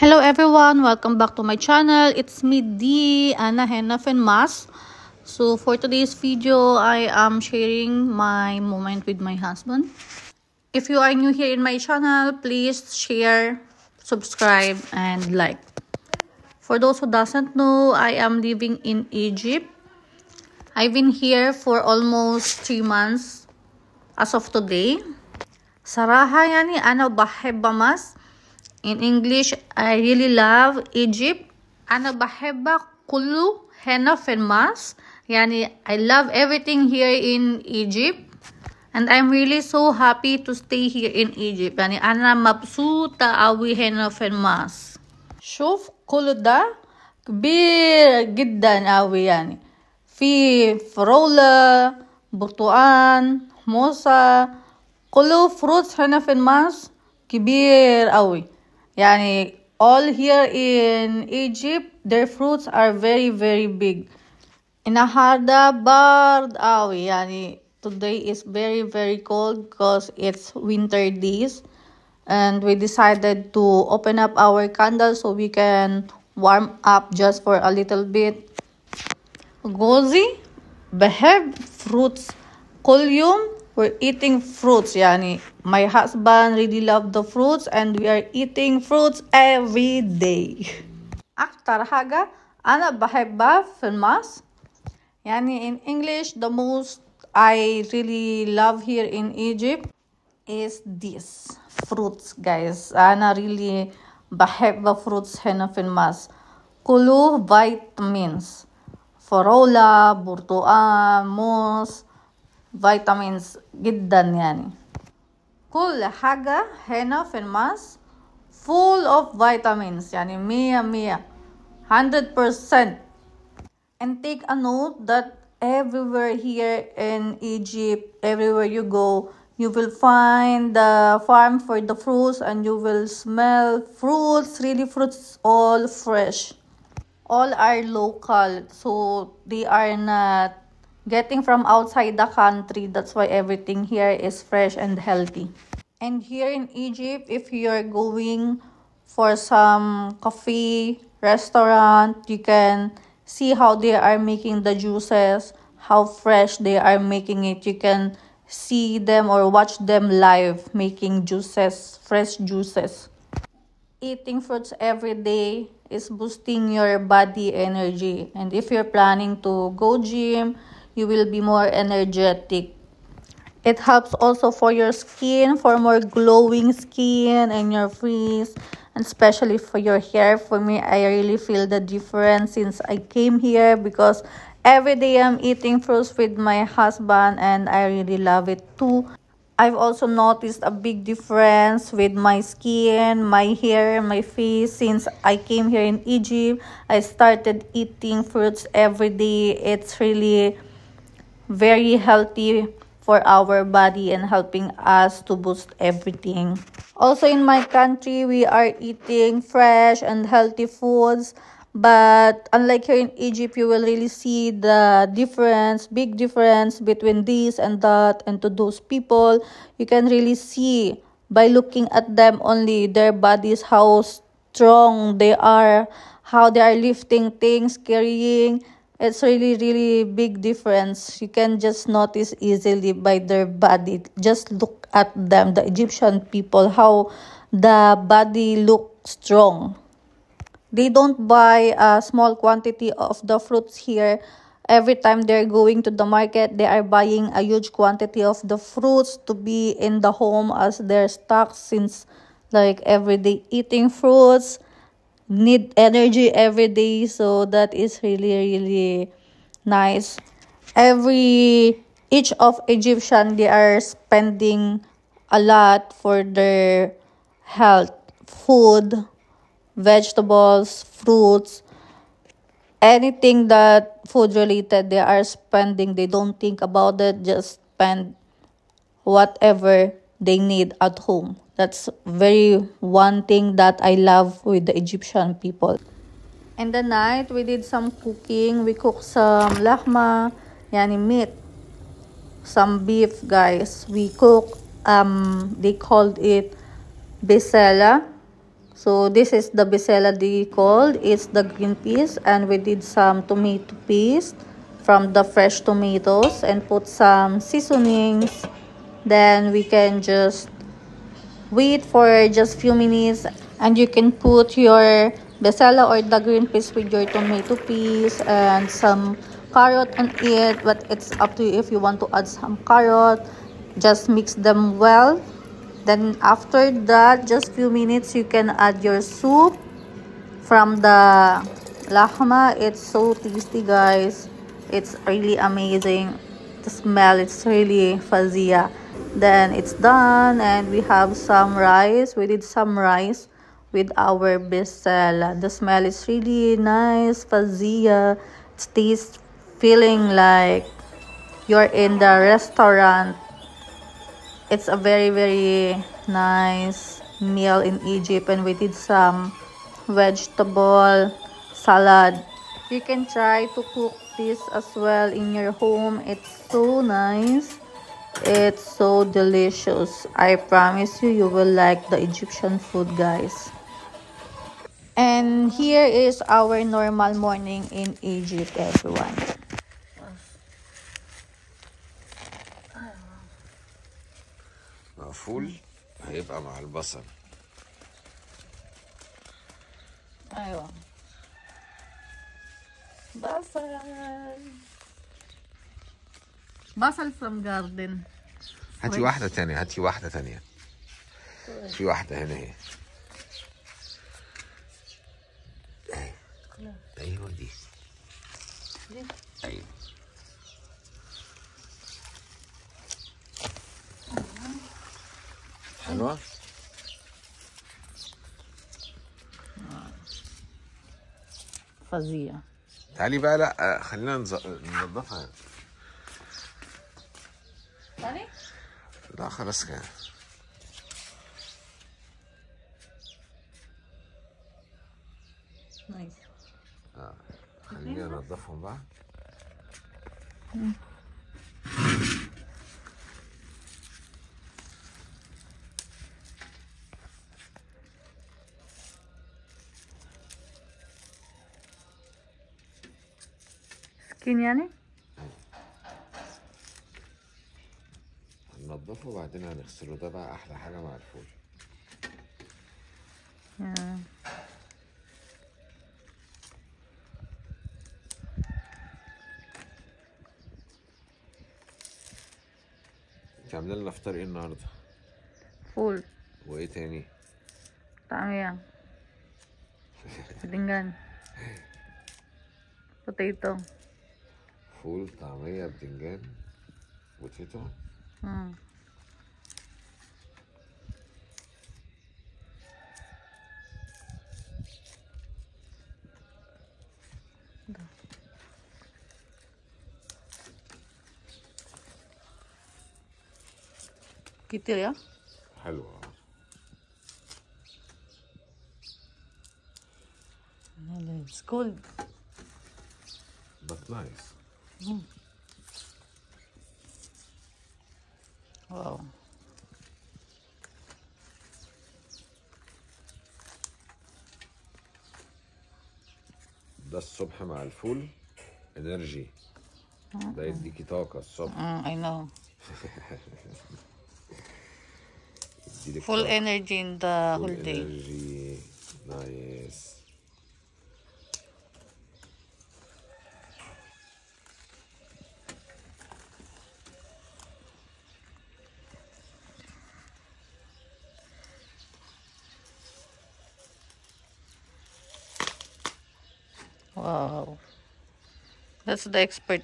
Hello everyone, welcome back to my channel. It's me, D, Anna Henaf and Mas. So for today's video, I am sharing my moment with my husband. If you are new here in my channel, please share, subscribe, and like. For those who doesn't know, I am living in Egypt. I've been here for almost 3 months as of today. صراحة يعني أنا بحب مصر. In English, I really love Egypt. أنا بحب كله هنا في مصر. يعني I love everything here in Egypt. And I'm really so happy to stay here in Egypt. يعني أنا مبسوطة أوي هنا في مصر. شوف كل ده كبير جدا أوي يعني. في فراولة، برتقان، موسى، كله fruits هنا في مصر كبير أوي. يعني all here in Egypt, their fruits are very big. النهاردة برد قوي يعني today is very cold because it's winter days, and we decided to open up our candles so we can warm up just for a little bit. جوزي بحب fruits كل يوم. We're eating fruits يعني my husband really love the fruits and we are eating fruits every day. أكتر حاجة أنا بحبها في مصر يعني in English the most I really love here in Egypt is this fruits guys. أنا really بحب fruits هنا في مصر. كله vitamins. فراولة، برتقان، موز، vitamins جدا يعني. كل حاجة هنا في مصر full of vitamins يعني 100%. And take a note that everywhere here in Egypt, everywhere you go, you will find the farm for the fruits and you will smell fruits, really fruits all fresh. All are local, so they are not getting from outside the country. That's why everything here is fresh and healthy. And here in Egypt, if you're going for some coffee restaurant, you can see how they are making the juices, how fresh they are making it. You can see them or watch them live making juices, fresh juices. Eating fruits every day is boosting your body energy, and if you're planning to go gym, you will be more energetic. It helps also for your skin, for more glowing skin and your face, and especially for your hair. For me, I really feel the difference since I came here because every day I'm eating fruits with my husband and I really love it too. I've also noticed a big difference with my skin, my hair, my face. Since I came here in Egypt, I started eating fruits every day. It's really very healthy for our body and helping us to boost everything. Also in my country, we are eating fresh and healthy foods. But unlike here in Egypt, you will really see the difference, big difference between this and that. And to those people, you can really see by looking at them only, their bodies, how strong they are, how they are lifting things, carrying. It's really big difference. You can just notice easily by their body. Just look at them, the Egyptian people, how the body look strong. They don't buy a small quantity of the fruits here. Every time they're going to the market, they are buying a huge quantity of the fruits to be in the home as their stocks, since like everyday eating fruits need energy every day. So that is really nice. Each of Egyptian, they are spending a lot for their health, food, vegetables, fruits, anything that food related, they are spending. They don't think about it, just spend whatever they need at home. That's very one thing that I love with the Egyptian people. In the night, we did some cooking. We cooked some lahma, yani meat, some beef, guys. We cooked, they called it besela. So this is the besela they called. It's the green peas, and we did some tomato paste from the fresh tomatoes and put some seasonings. Then we can just wait for just few minutes, and you can put your besela or the green peas with your tomato paste and some carrot on it, but it's up to you if you want to add some carrot. Just mix them well. Then after that, just few minutes, you can add your soup from the lahma. It's so tasty, guys. It's really amazing. The smell, it's really fazia. Then it's done, and we have some rice. We did some rice with our bisela. The smell is really nice, fazia. It tastes feeling like you're in the restaurant. It's a very, very nice meal in Egypt, and we did some vegetable salad. You can try to cook this as well in your home. It's so nice. It's so delicious. I promise you, you will like the Egyptian food, guys. And here is our normal morning in Egypt, everyone. فول هيبقى مع البصل. ايوه بصل from garden. هاتي واحدة تانية، هاتي واحدة تانية. في واحدة هنا اهي. ايوه دي. ايوه. حلوة؟ فظيع. تعالي بقى، لا خلينا ننضفها. تاني؟ لا خلاص كده. نايس. خلينا ننضفهم بقى. سكين يعني؟ هننضفه وبعدين هنغسله. ده بقى احلى حاجة مع الفول. انت عاملين لنا افطار ايه النهارده؟ فول. وايه تاني؟ طعمية. بدنجان. بوتيتو. فول، طعمية، بدنجان، بوتيتو. كتير يا؟ حلوة. It's cold. But nice. Wow. ده الصبح مع الفول انرجي. ده يديكي طاقة الصبح. I know. يديلك Full طاقة. energy in the Full whole day. energy. Nice. Wow. That's the expert